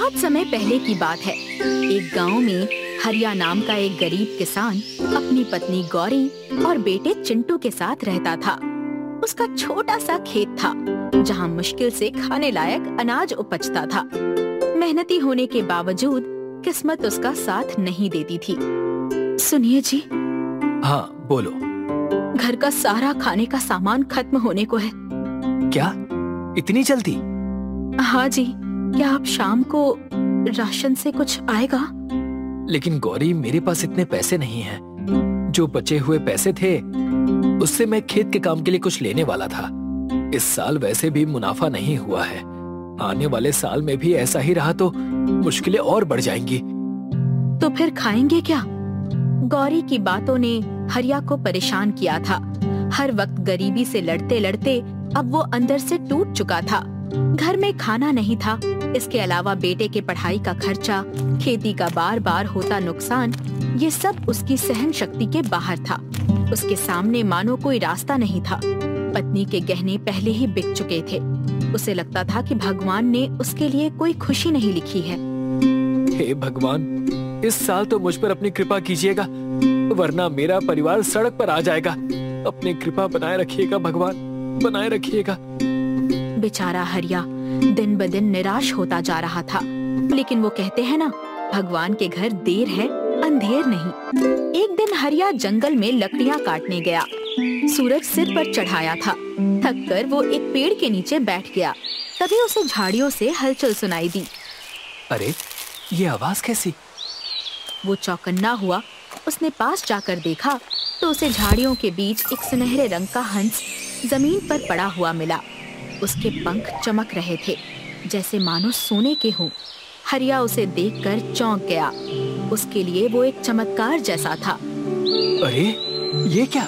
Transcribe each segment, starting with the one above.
बहुत समय पहले की बात है। एक गांव में हरिया नाम का एक गरीब किसान अपनी पत्नी गौरी और बेटे चिंटू के साथ रहता था। उसका छोटा सा खेत था जहां मुश्किल से खाने लायक अनाज उपजता था। मेहनती होने के बावजूद किस्मत उसका साथ नहीं देती थी। सुनिए जी। हाँ बोलो। घर का सारा खाने का सामान खत्म होने को है। क्या इतनी जल्दी? हाँ जी। क्या आप शाम को राशन से कुछ आएगा? लेकिन गौरी, मेरे पास इतने पैसे नहीं हैं। जो बचे हुए पैसे थे उससे मैं खेत के काम के लिए कुछ लेने वाला था। इस साल वैसे भी मुनाफा नहीं हुआ है। आने वाले साल में भी ऐसा ही रहा तो मुश्किलें और बढ़ जाएंगी। तो फिर खाएंगे क्या? गौरी की बातों ने हरिया को परेशान किया था। हर वक्त गरीबी से लड़ते लड़ते अब वो अंदर से टूट चुका था। घर में खाना नहीं था। इसके अलावा बेटे के पढ़ाई का खर्चा, खेती का बार बार होता नुकसान, ये सब उसकी सहन शक्ति के बाहर था। उसके सामने मानो कोई रास्ता नहीं था। पत्नी के गहने पहले ही बिक चुके थे। उसे लगता था कि भगवान ने उसके लिए कोई खुशी नहीं लिखी है। हे भगवान, इस साल तो मुझ पर अपनी कृपा कीजिएगा, वरना मेरा परिवार सड़क पर आ जाएगा। अपनी कृपा बनाए रखिएगा भगवान, बनाए रखिएगा। बेचारा हरिया दिन ब दिन निराश होता जा रहा था। लेकिन वो कहते हैं ना, भगवान के घर देर है अंधेर नहीं। एक दिन हरिया जंगल में लकड़ियाँ काटने गया। सूरज सिर पर चढ़ाया था। थक कर वो एक पेड़ के नीचे बैठ गया। तभी उसे झाड़ियों से हलचल सुनाई दी। अरे, ये आवाज कैसी? वो चौकन्ना हुआ। उसने पास जाकर देखा तो उसे झाड़ियों के बीच एक सुनहरे रंग का हंस जमीन पर पड़ा हुआ मिला। उसके पंख चमक रहे थे जैसे मानो सोने के हों। हरिया उसे देखकर चौंक गया। उसके लिए वो एक चमत्कार जैसा था। अरे, ये क्या?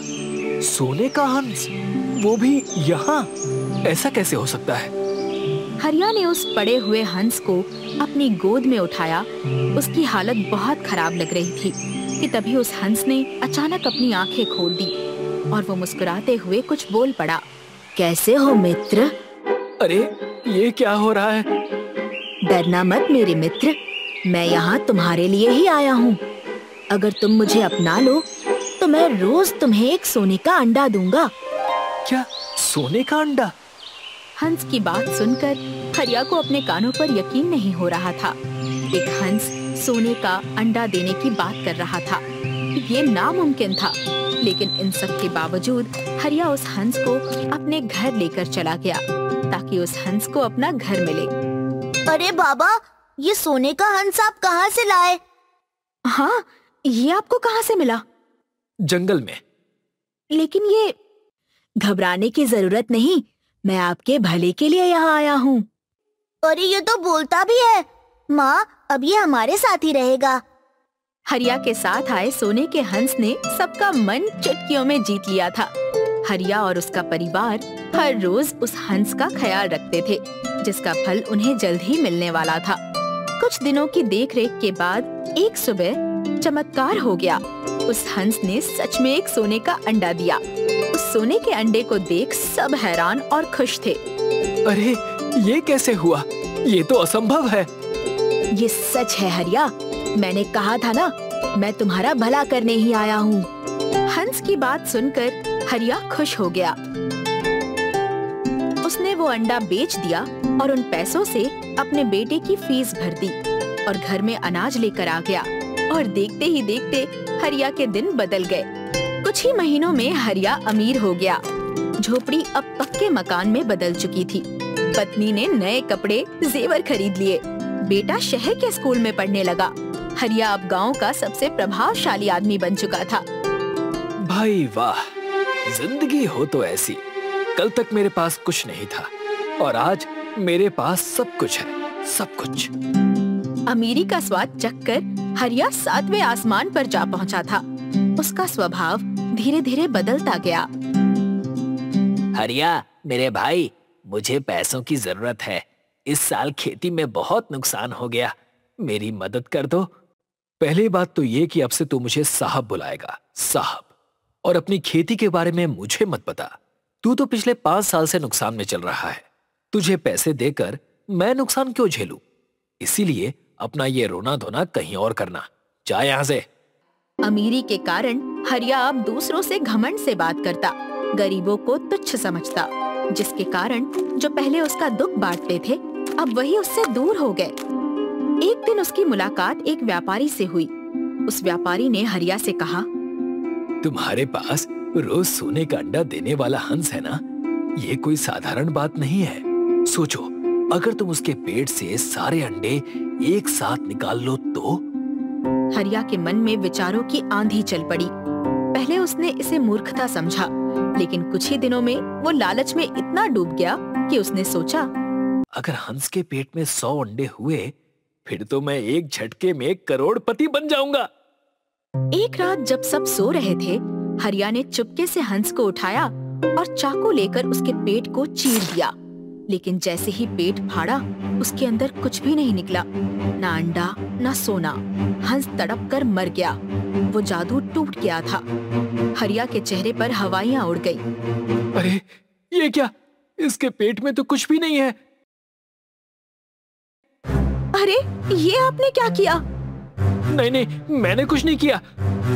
सोने का हंस, वो भी यहाँ? ऐसा कैसे हो सकता है? हरिया ने उस पड़े हुए हंस को अपनी गोद में उठाया। उसकी हालत बहुत खराब लग रही थी कि तभी उस हंस ने अचानक अपनी आंखें खोल दी और वो मुस्कुराते हुए कुछ बोल पड़ा। कैसे हो मित्र? अरे, ये क्या हो रहा है? डरना मत मेरे मित्र, मैं यहाँ तुम्हारे लिए ही आया हूँ। अगर तुम मुझे अपना लो तो मैं रोज तुम्हें एक सोने का अंडा दूंगा। क्या, सोने का अंडा? हंस की बात सुनकर हरिया को अपने कानों पर यकीन नहीं हो रहा था। एक हंस सोने का अंडा देने की बात कर रहा था। ये नामुमकिन था। लेकिन इन सब के बावजूद हरिया उस हंस को अपने घर लेकर चला गया ताकि उस हंस को अपना घर मिले। अरे बाबा, ये सोने का हंस आप कहाँ से लाए? हाँ, ये आपको कहाँ से मिला? जंगल में। लेकिन ये घबराने की जरूरत नहीं, मैं आपके भले के लिए यहाँ आया हूँ। अरे, ये तो बोलता भी है। माँ, अब ये हमारे साथ ही रहेगा। हरिया के साथ आए सोने के हंस ने सबका मन चुटकियों में जीत लिया था। हरिया और उसका परिवार हर रोज उस हंस का ख्याल रखते थे, जिसका फल उन्हें जल्द ही मिलने वाला था। कुछ दिनों की देखरेख के बाद एक सुबह चमत्कार हो गया। उस हंस ने सच में एक सोने का अंडा दिया। उस सोने के अंडे को देख सब हैरान और खुश थे। अरे, ये कैसे हुआ? ये तो असंभव है। ये सच है हरिया, मैंने कहा था ना, मैं तुम्हारा भला करने ही आया हूँ। हंस की बात सुनकर हरिया खुश हो गया। उसने वो अंडा बेच दिया और उन पैसों से अपने बेटे की फीस भर दी और घर में अनाज लेकर आ गया। और देखते ही देखते हरिया के दिन बदल गए। कुछ ही महीनों में हरिया अमीर हो गया। झोपड़ी अब पक्के मकान में बदल चुकी थी। पत्नी ने नए कपड़े, जेवर खरीद लिए। बेटा शहर के स्कूल में पढ़ने लगा। हरिया अब गांव का सबसे प्रभावशाली आदमी बन चुका था। भाई वाह, जिंदगी हो तो ऐसी। कल तक मेरे पास कुछ नहीं था और आज मेरे पास सब कुछ है, सब कुछ। अमीरी का स्वाद चखकर हरिया 7वें आसमान पर जा पहुंचा था। उसका स्वभाव धीरे धीरे बदलता गया। हरिया, मेरे भाई, मुझे पैसों की जरूरत है। इस साल खेती में बहुत नुकसान हो गया, मेरी मदद कर दो। पहली बात तो ये कि अब से तू मुझे साहब बुलाएगा, साहब। और अपनी खेती के बारे में मुझे मत बता। तू तो पिछले 5 साल से नुकसान में चल रहा है। तुझे पैसे देकर मैं नुकसान क्यों झेलूं? इसीलिए अपना ये रोना धोना कहीं और करना। जा यहाँ से। अमीरी के कारण हरिया अब दूसरों से घमंड से बात करता, गरीबों को तुच्छ समझता, जिसके कारण जो पहले उसका दुख बांटते थे अब वही उससे दूर हो गए। एक दिन उसकी मुलाकात एक व्यापारी से हुई। उस व्यापारी ने हरिया से कहा, तुम्हारे पास रोज सोने का अंडा देने वाला हंस है ना? ये कोई साधारण बात नहीं है। सोचो, अगर तुम उसके पेट से सारे अंडे एक साथ निकाल लो तो? हरिया के मन में विचारों की आंधी चल पड़ी। पहले उसने इसे मूर्खता समझा, लेकिन कुछ ही दिनों में वो लालच में इतना डूब गया कि उसने सोचा, अगर हंस के पेट में 100 अंडे हुए, फिर तो मैं एक झटके में करोड़पति बन जाऊंगा। एक रात जब सब सो रहे थे, हरिया ने चुपके से हंस को उठाया और चाकू लेकर उसके पेट को चीर दिया। लेकिन जैसे ही पेट फाड़ा, उसके अंदर कुछ भी नहीं निकला, ना अंडा ना सोना। हंस तड़प कर मर गया। वो जादू टूट गया था। हरिया के चेहरे पर हवाइयां उड़ गई। अरे ये क्या? इसके पेट में तो कुछ भी नहीं है। अरे ये आपने क्या किया? नहीं नहीं, मैंने कुछ नहीं किया।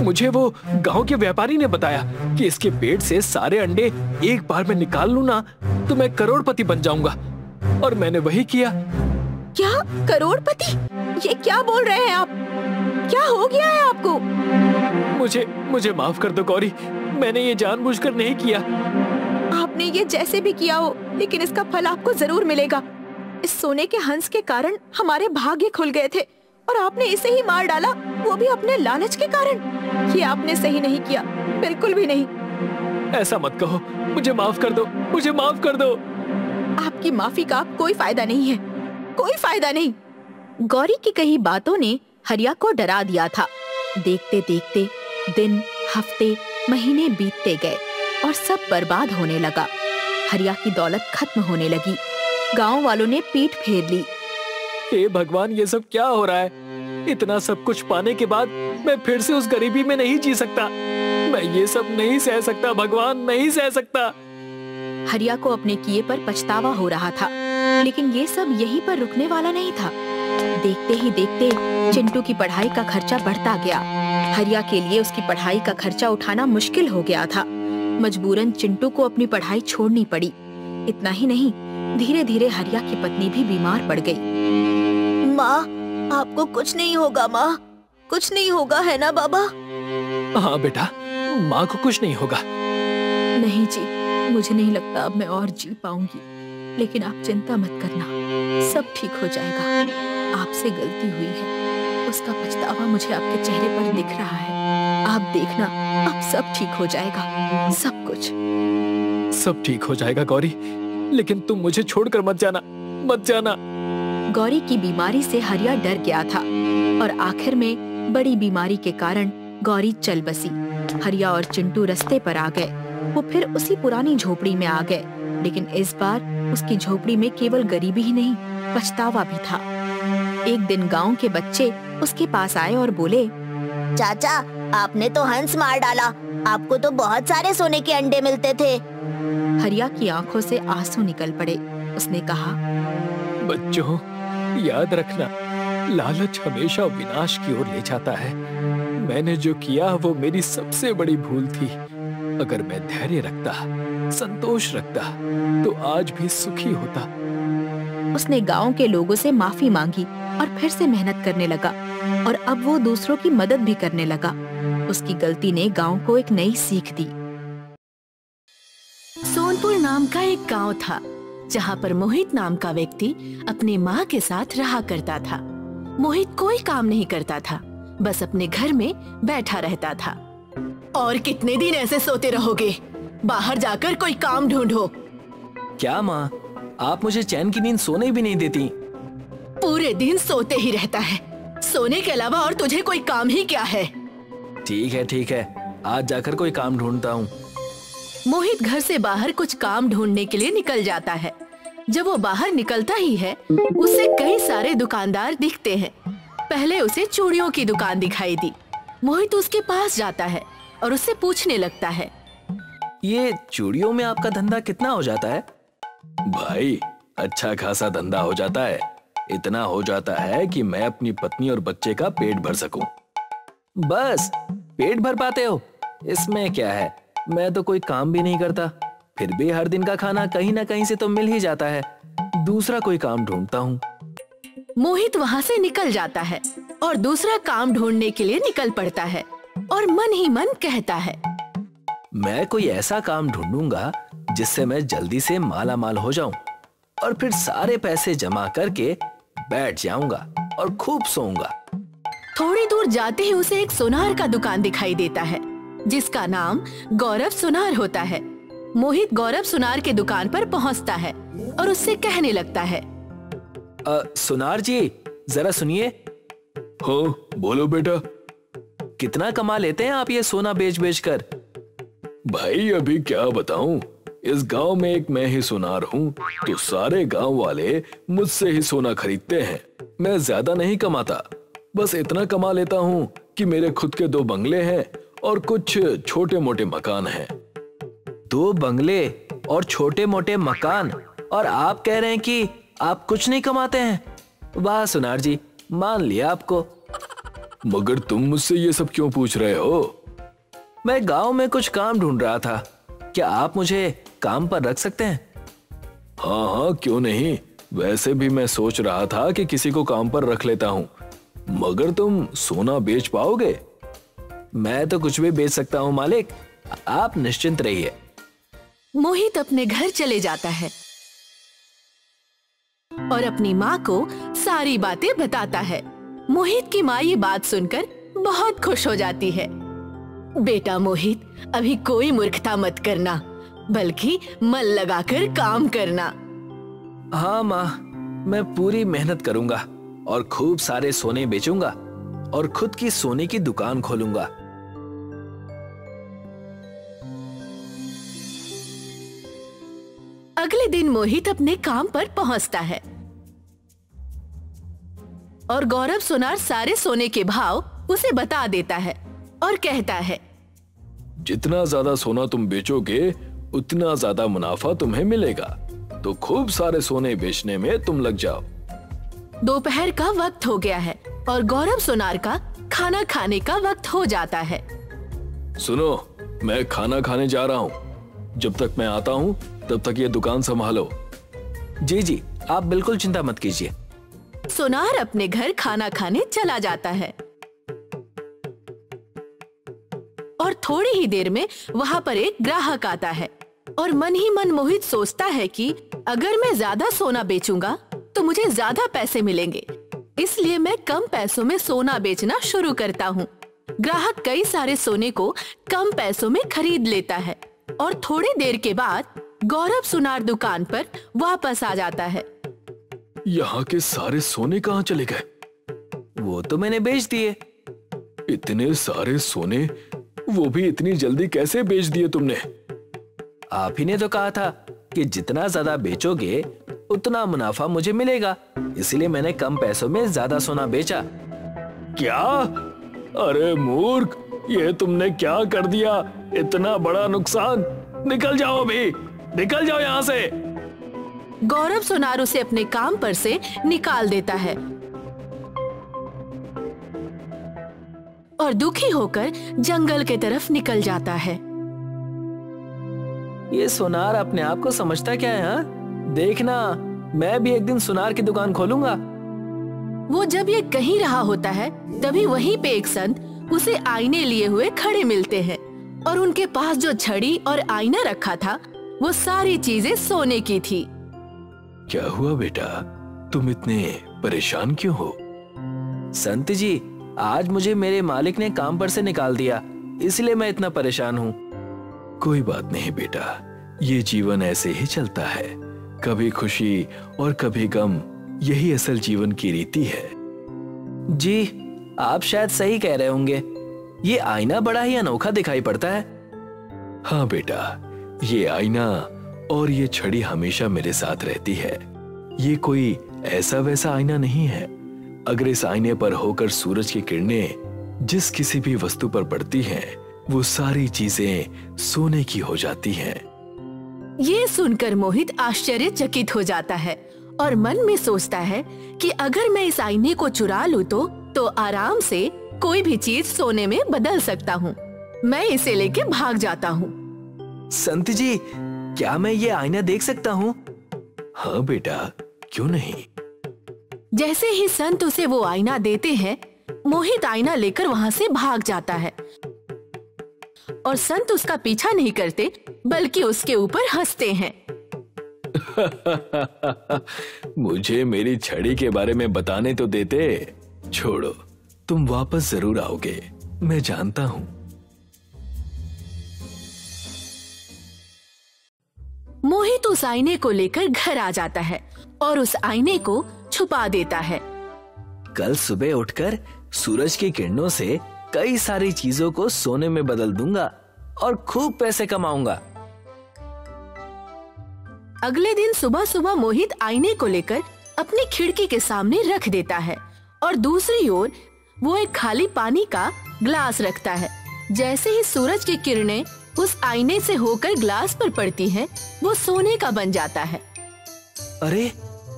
मुझे वो गांव के व्यापारी ने बताया कि इसके पेट से सारे अंडे एक बार में निकाल लूं ना तो मैं करोड़पति बन जाऊंगा, और मैंने वही किया। क्या करोड़पति? ये क्या बोल रहे हैं आप? क्या हो गया है आपको? मुझे माफ कर दो गौरी, मैंने ये जानबूझकर नहीं किया। आपने ये जैसे भी किया हो, लेकिन इसका फल आपको जरूर मिलेगा। इस सोने के हंस के कारण हमारे भाग्य खुल गए थे और आपने इसे ही मार डाला, वो भी अपने लालच के कारण। ये आपने सही नहीं किया, बिल्कुल भी नहीं। ऐसा मत कहो, मुझे माफ कर दो, मुझे माफ कर दो। आपकी माफी का कोई फायदा नहीं है, कोई फायदा नहीं। गौरी की कही बातों ने हरिया को डरा दिया था। देखते देखते दिन, हफ्ते, महीने बीतते गए और सब बर्बाद होने लगा। हरिया की दौलत खत्म होने लगी। गांव वालों ने पीठ फेर ली। हे भगवान, ये सब क्या हो रहा है? इतना सब कुछ पाने के बाद मैं फिर से उस गरीबी में नहीं जी सकता। मैं ये सब नहीं सह सकता भगवान, नहीं सह सकता। हरिया को अपने किए पर पछतावा हो रहा था, लेकिन ये सब यहीं पर रुकने वाला नहीं था। देखते ही देखते चिंटू की पढ़ाई का खर्चा बढ़ता गया। हरिया के लिए उसकी पढ़ाई का खर्चा उठाना मुश्किल हो गया था। मजबूरन चिंटू को अपनी पढ़ाई छोड़नी पड़ी। इतना ही नहीं, धीरे धीरे हरिया की पत्नी भी बीमार पड़ गई। माँ, आपको कुछ नहीं होगा माँ, कुछ नहीं होगा, है ना बाबा? हाँ बेटा, माँ को कुछ नहीं होगा। नहीं जी, मुझे नहीं लगता अब मैं और जी पाऊंगी, लेकिन आप चिंता मत करना, सब ठीक हो जाएगा। आपसे गलती हुई है, उसका पछतावा मुझे आपके चेहरे पर दिख रहा है। आप देखना, अब सब ठीक हो जाएगा, सब कुछ सब ठीक हो जाएगा गौरी, लेकिन तुम मुझे छोड़कर मत जाना, मत जाना। गौरी की बीमारी से हरिया डर गया था और आखिर में बड़ी बीमारी के कारण गौरी चल बसी। हरिया और चिंटू रास्ते पर आ गए। वो फिर उसी पुरानी झोपड़ी में आ गए, लेकिन इस बार उसकी झोपड़ी में केवल गरीबी ही नहीं, पछतावा भी था। एक दिन गांव के बच्चे उसके पास आए और बोले, चाचा, आपने तो हंस मार डाला, आपको तो बहुत सारे सोने के अंडे मिलते थे। हरिया की आंखों से आंसू निकल पड़े। उसने कहा, बच्चों, याद रखना, लालच हमेशा विनाश की ओर ले जाता है। मैंने जो किया वो मेरी सबसे बड़ी भूल थी। अगर मैं धैर्य रखता, संतोष रखता, तो आज भी सुखी होता। उसने गांव के लोगों से माफी मांगी और फिर से मेहनत करने लगा, और अब वो दूसरों की मदद भी करने लगा। उसकी गलती ने गांव को एक नई सीख दी। सोनपुर नाम का एक गांव था, जहाँ पर मोहित नाम का व्यक्ति अपनी माँ के साथ रहा करता था। मोहित कोई काम नहीं करता था, बस अपने घर में बैठा रहता था। और कितने दिन ऐसे सोते रहोगे? बाहर जाकर कोई काम ढूंढो। क्या माँ, आप मुझे चैन की नींद सोने भी नहीं देती। पूरे दिन सोते ही रहता है, सोने के अलावा और तुझे कोई काम ही क्या है? ठीक है, आज जाकर कोई काम ढूंढता हूँ। मोहित घर से बाहर कुछ काम ढूंढने के लिए निकल जाता है। जब वो बाहर निकलता ही है, उसे कई सारे दुकानदार दिखते हैं। पहले उसे चूड़ियों की दुकान दिखाई दी। मोहित उसके पास जाता है और उससे पूछने लगता है, ये चूड़ियों में आपका धंधा कितना हो जाता है? भाई, अच्छा खासा धंधा हो जाता है। इतना हो जाता है कि मैं अपनी पत्नी और बच्चे का पेट भर सकूं। बस पेट भर पाते हो? इसमें क्या है, मैं तो कोई काम भी नहीं करता, फिर भी हर दिन का खाना कहीं ना कहीं से तो मिल ही जाता है। दूसरा कोई काम ढूंढता हूँ। मोहित वहाँ से निकल जाता है और दूसरा काम ढूंढने के लिए निकल पड़ता है और मन ही मन कहता है, मैं कोई ऐसा काम ढूंढूंगा जिससे मैं जल्दी से माला माल हो जाऊं और फिर सारे पैसे जमा करके बैठ जाऊंगा और खूब सोऊंगा। थोड़ी दूर जाते ही उसे एक सुनार का दुकान दिखाई देता है जिसका नाम गौरव सुनार होता है। मोहित गौरव सुनार के दुकान पर पहुंचता है और उससे कहने लगता है, सुनार जी जरा सुनिए। हाँ बोलो बेटा। कितना कमा लेते हैं आप ये सोना बेच बेच कर? भाई अभी क्या बताऊं, इस गांव में एक मैं ही सुनार हूँ, तो सारे गांव वाले मुझसे ही सोना खरीदते हैं। मैं ज्यादा नहीं कमाता, बस इतना कमा लेता हूँ कि मेरे खुद के 2 बंगले हैं और कुछ छोटे मोटे मकान हैं। 2 बंगले और छोटे मोटे मकान, और आप कह रहे हैं कि आप कुछ नहीं कमाते हैं? वाह सुनार जी, मान लिया आपको। मगर तुम मुझसे ये सब क्यों पूछ रहे हो? मैं गांव में कुछ काम ढूंढ रहा था, क्या आप मुझे काम पर रख सकते हैं? हाँ हाँ क्यों नहीं, वैसे भी मैं सोच रहा था कि किसी को काम पर रख लेता हूँ। मगर तुम सोना बेच पाओगे? मैं तो कुछ भी बेच सकता हूँ मालिक, आप निश्चिंत रहिए। मोहित अपने घर चले जाता है और अपनी माँ को सारी बातें बताता है। मोहित की माँ ये बात सुनकर बहुत खुश हो जाती है। बेटा मोहित, अभी कोई मूर्खता मत करना, बल्कि मन लगाकर काम करना। हाँ माँ, मैं पूरी मेहनत करूंगा और खूब सारे सोने बेचूंगा और खुद की सोने की दुकान खोलूंगा। अगले दिन मोहित अपने काम पर पहुंचता है और गौरव सुनार सारे सोने के भाव उसे बता देता है और कहता है, जितना ज्यादा सोना तुम बेचोगे उतना ज्यादा मुनाफा तुम्हें मिलेगा, तो खूब सारे सोने बेचने में तुम लग जाओ। दोपहर का वक्त हो गया है और गौरव सुनार का खाना खाने का वक्त हो जाता है। सुनो, मैं खाना खाने जा रहा हूँ, जब तक मैं आता हूँ तब तक ये दुकान संभालो। जी जी, आप बिल्कुल चिंता मत कीजिए। सुनार अपने घर खाना खाने चला जाता है और थोड़ी ही देर में वहाँ पर एक ग्राहक आता है और मन ही मन मोहित सोचता है कि अगर मैं ज्यादा सोना बेचूंगा तो मुझे ज्यादा पैसे मिलेंगे, इसलिए मैं कम पैसों में सोना बेचना शुरू करता हूँ। ग्राहक कई सारे सोने को कम पैसों में खरीद लेता है और थोड़ी देर के बाद गौरव सुनार दुकान पर वापस आ जाता है। यहाँ के सारे सोने कहाँ चले गए? वो तो मैंने बेच दिए। इतने सारे सोने, वो भी इतनी जल्दी कैसे बेच दिए तुमने? आप ही ने तो कहा था कि जितना ज्यादा बेचोगे उतना मुनाफा मुझे मिलेगा, इसलिए मैंने कम पैसों में ज्यादा सोना बेचा। क्या? अरे मूर्ख, ये तुमने क्या कर दिया? इतना बड़ा नुकसान! निकल जाओ अभी, निकल जाओ यहाँ से। गौरव सुनार उसे अपने काम पर से निकाल देता है और दुखी होकर जंगल के तरफ निकल जाता है। ये सुनार अपने आप को समझता क्या है? हाँ? देखना, मैं भी एक दिन सुनार की दुकान खोलूंगा। वो जब ये कहीं रहा होता है तभी वहीं पे एक संत उसे आईने लिए हुए खड़े मिलते हैं और उनके पास जो छड़ी और आईना रखा था वो सारी चीजें सोने की थी। क्या हुआ बेटा, तुम इतने परेशान क्यों हो? संत जी, आज मुझे मेरे मालिक ने काम पर से निकाल दिया, इसलिए मैं इतना परेशान हूँ। कोई बात नहीं बेटा, ये जीवन ऐसे ही चलता है, कभी खुशी और कभी गम, यही असल जीवन की रीति है। जी, आप शायद सही कह रहे होंगे। ये आईना बड़ा ही अनोखा दिखाई पड़ता है। हाँ बेटा, ये आईना और ये छड़ी हमेशा मेरे साथ रहती है। ये कोई ऐसा वैसा आईना नहीं है। अगर इस आईने पर होकर सूरज की किरणें जिस किसी भी वस्तु पर पड़ती हैं, वो सारी चीजें सोने की हो जाती हैं। ये सुनकर मोहित आश्चर्यचकित हो जाता है और मन में सोचता है कि अगर मैं इस आईने को चुरा लूं तो आराम से कोई भी चीज सोने में बदल सकता हूँ। मैं इसे लेके भाग जाता हूँ। संत जी, क्या मैं ये आईना देख सकता हूँ? हाँ बेटा, क्यों नहीं। जैसे ही संत उसे वो आईना देते हैं, मोहित आईना लेकर वहाँ से भाग जाता है और संत उसका पीछा नहीं करते बल्कि उसके ऊपर हंसते हैं। मुझे मेरी छड़ी के बारे में बताने तो देते। छोड़ो, तुम वापस जरूर आओगे, मैं जानता हूँ। मोहित उस आईने को लेकर घर आ जाता है और उस आईने को छुपा देता है। कल सुबह उठकर सूरज की किरणों से कई सारी चीजों को सोने में बदल दूंगा और खूब पैसे कमाऊंगा। अगले दिन सुबह सुबह मोहित आईने को लेकर अपनी खिड़की के सामने रख देता है और दूसरी ओर वो एक खाली पानी का ग्लास रखता है। जैसे ही सूरज की किरणें उस आईने से होकर ग्लास पर पड़ती हैं, वो सोने का बन जाता है। अरे,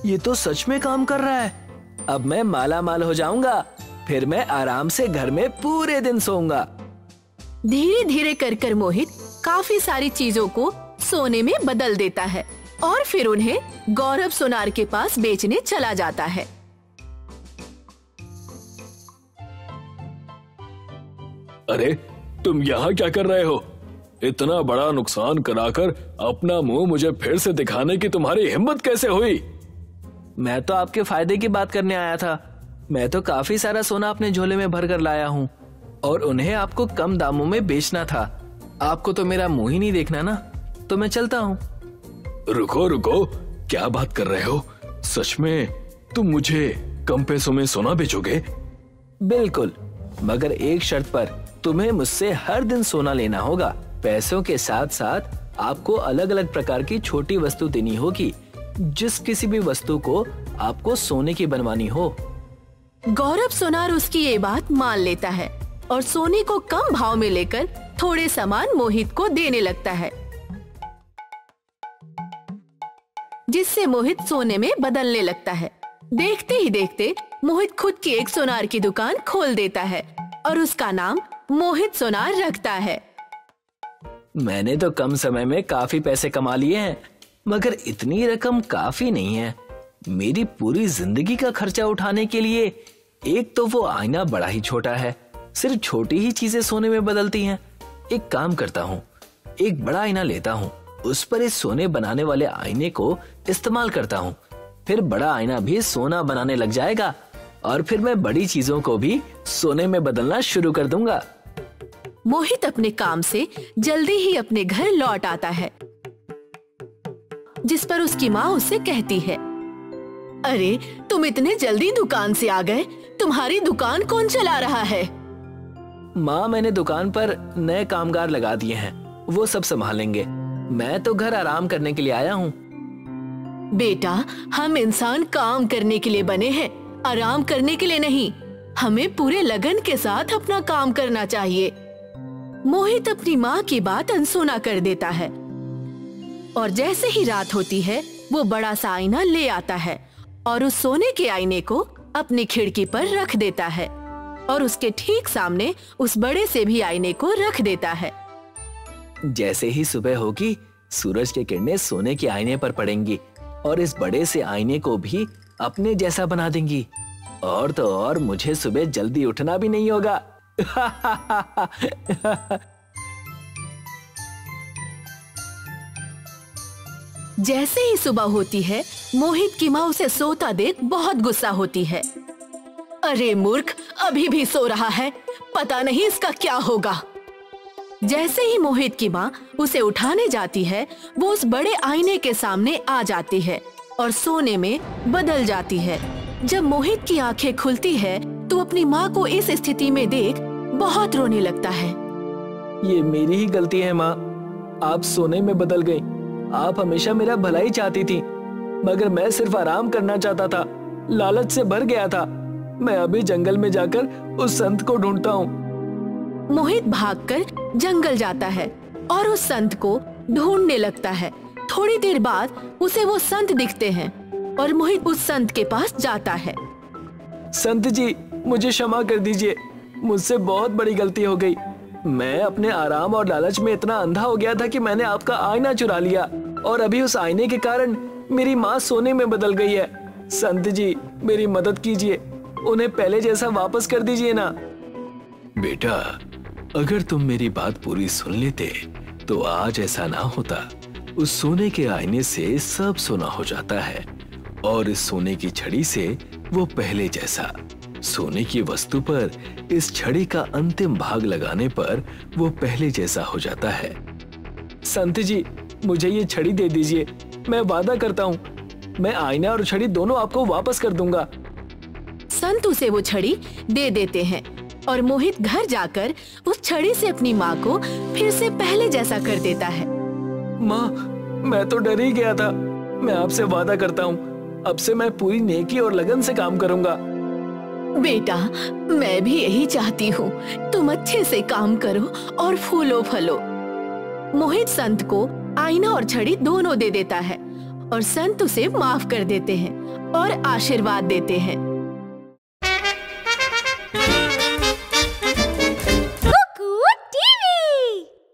ये तो सच में काम कर रहा है। अब मैं माला माल हो जाऊंगा, फिर मैं आराम से घर में पूरे दिन सोऊंगा। धीरे धीरे कर मोहित काफी सारी चीजों को सोने में बदल देता है और फिर उन्हें गौरव सोनार के पास बेचने चला जाता है। अरे, तुम यहाँ क्या कर रहे हो? इतना बड़ा नुकसान कराकर अपना मुंह मुझे फिर से दिखाने की तुम्हारी हिम्मत कैसे हुई? मैं तो आपके फायदे की बात करने आया था। मैं तो काफी सारा सोना अपने झोले में भर कर लाया हूँ और उन्हें आपको कम दामों में बेचना था। आपको तो मेरा मुंह ही नहीं देखना ना, तो मैं चलता हूँ। रुको रुको, क्या बात कर रहे हो? सच में तुम मुझे कम पैसों में सोना बेचोगे? बिल्कुल, मगर एक शर्त पर। तुम्हें मुझसे हर दिन सोना लेना होगा। पैसों के साथ साथ आपको अलग अलग प्रकार की छोटी वस्तु देनी होगी। जिस किसी भी वस्तु को आपको सोने की बनवानी हो। गौरव सोनार उसकी ये बात मान लेता है और सोने को कम भाव में लेकर थोड़े सामान मोहित को देने लगता है, जिससे मोहित सोने में बदलने लगता है। देखते ही देखते मोहित खुद की एक सोनार की दुकान खोल देता है और उसका नाम मोहित सोनार रखता है। मैंने तो कम समय में काफी पैसे कमा लिए हैं, मगर इतनी रकम काफी नहीं है मेरी पूरी जिंदगी का खर्चा उठाने के लिए। एक तो वो आईना बड़ा ही छोटा है, सिर्फ छोटी ही चीजें सोने में बदलती हैं। एक काम करता हूँ, एक बड़ा आईना लेता हूँ, उस पर इस सोने बनाने वाले आईने को इस्तेमाल करता हूँ। फिर बड़ा आईना भी सोना बनाने लग जाएगा और फिर मैं बड़ी चीजों को भी सोने में बदलना शुरू कर दूंगा। मोहित अपने काम से जल्दी ही अपने घर लौट आता है, जिस पर उसकी माँ उससे कहती है, अरे तुम इतने जल्दी दुकान से आ गए, तुम्हारी दुकान कौन चला रहा है? माँ, मैंने दुकान पर नए कामगार लगा दिए हैं, वो सब संभालेंगे। मैं तो घर आराम करने के लिए आया हूँ। बेटा, हम इंसान काम करने के लिए बने हैं, आराम करने के लिए नहीं। हमें पूरे लगन के साथ अपना काम करना चाहिए। मोहित अपनी माँ की बात अनसुना कर देता है और जैसे ही रात होती है वो बड़ा सा आईना ले आता है और उस सोने के आईने को अपनी खिड़की पर रख देता है और उसके ठीक सामने उस बड़े से भी आईने को रख देता है। जैसे ही सुबह होगी, सूरज की किरणें सोने के आईने पर पड़ेंगी और इस बड़े से आईने को भी अपने जैसा बना देंगी। और तो और मुझे सुबह जल्दी उठना भी नहीं होगा। जैसे ही सुबह होती है, मोहित की माँ उसे सोता देख बहुत गुस्सा होती है। अरे मूर्ख, अभी भी सो रहा है, पता नहीं इसका क्या होगा। जैसे ही मोहित की माँ उसे उठाने जाती है, वो उस बड़े आईने के सामने आ जाती है और सोने में बदल जाती है। जब मोहित की आंखें खुलती है तो अपनी माँ को इस स्थिति में देख बहुत रोने लगता है। ये मेरी ही गलती है माँ, आप सोने में बदल गई। आप हमेशा मेरा भला ही चाहती थी, मगर मैं सिर्फ आराम करना चाहता था, लालच से भर गया था। मैं अभी जंगल में जाकर उस संत को ढूंढता हूँ। मोहित भागकर जंगल जाता है और उस संत को ढूंढने लगता है। थोड़ी देर बाद उसे वो संत दिखते हैं। और मोहित उस संत के पास जाता है। संत जी, मुझे क्षमा कर दीजिए, मुझसे बहुत बड़ी गलती हो गई। मैं अपने आराम और लालच में इतना अंधा हो गया था कि मैंने आपका आईना चुरा लिया और अभी उस आईने के कारण मेरी माँ सोने में बदल गई है। संत जी, मेरी मदद कीजिए, उन्हें पहले जैसा वापस कर दीजिए ना। बेटा, अगर तुम मेरी बात पूरी सुन लेते तो आज ऐसा ना होता। उस सोने के आईने से सब सोना हो जाता है और इस सोने की छड़ी से वो पहले जैसा। सोने की वस्तु पर इस छड़ी का अंतिम भाग लगाने पर वो पहले जैसा हो जाता है। संत जी, मुझे ये छड़ी दे दीजिए, मैं वादा करता हूँ मैं आईना और छड़ी दोनों आपको वापस कर दूंगा। संत उसे वो छड़ी दे देते हैं और मोहित घर जाकर उस छड़ी से अपनी माँ को फिर से पहले जैसा कर देता है। माँ, मैं तो डर ही गया था। मैं आपसे वादा करता हूँ अब से मैं पूरी नेकी और लगन से काम करूंगा। बेटा, मैं भी यही चाहती हूँ, तुम अच्छे से काम करो और फूलो फलो। मोहित संत को आईना और छड़ी दोनों दे देता है और संत उसे माफ कर देते हैं और आशीर्वाद देते हैं।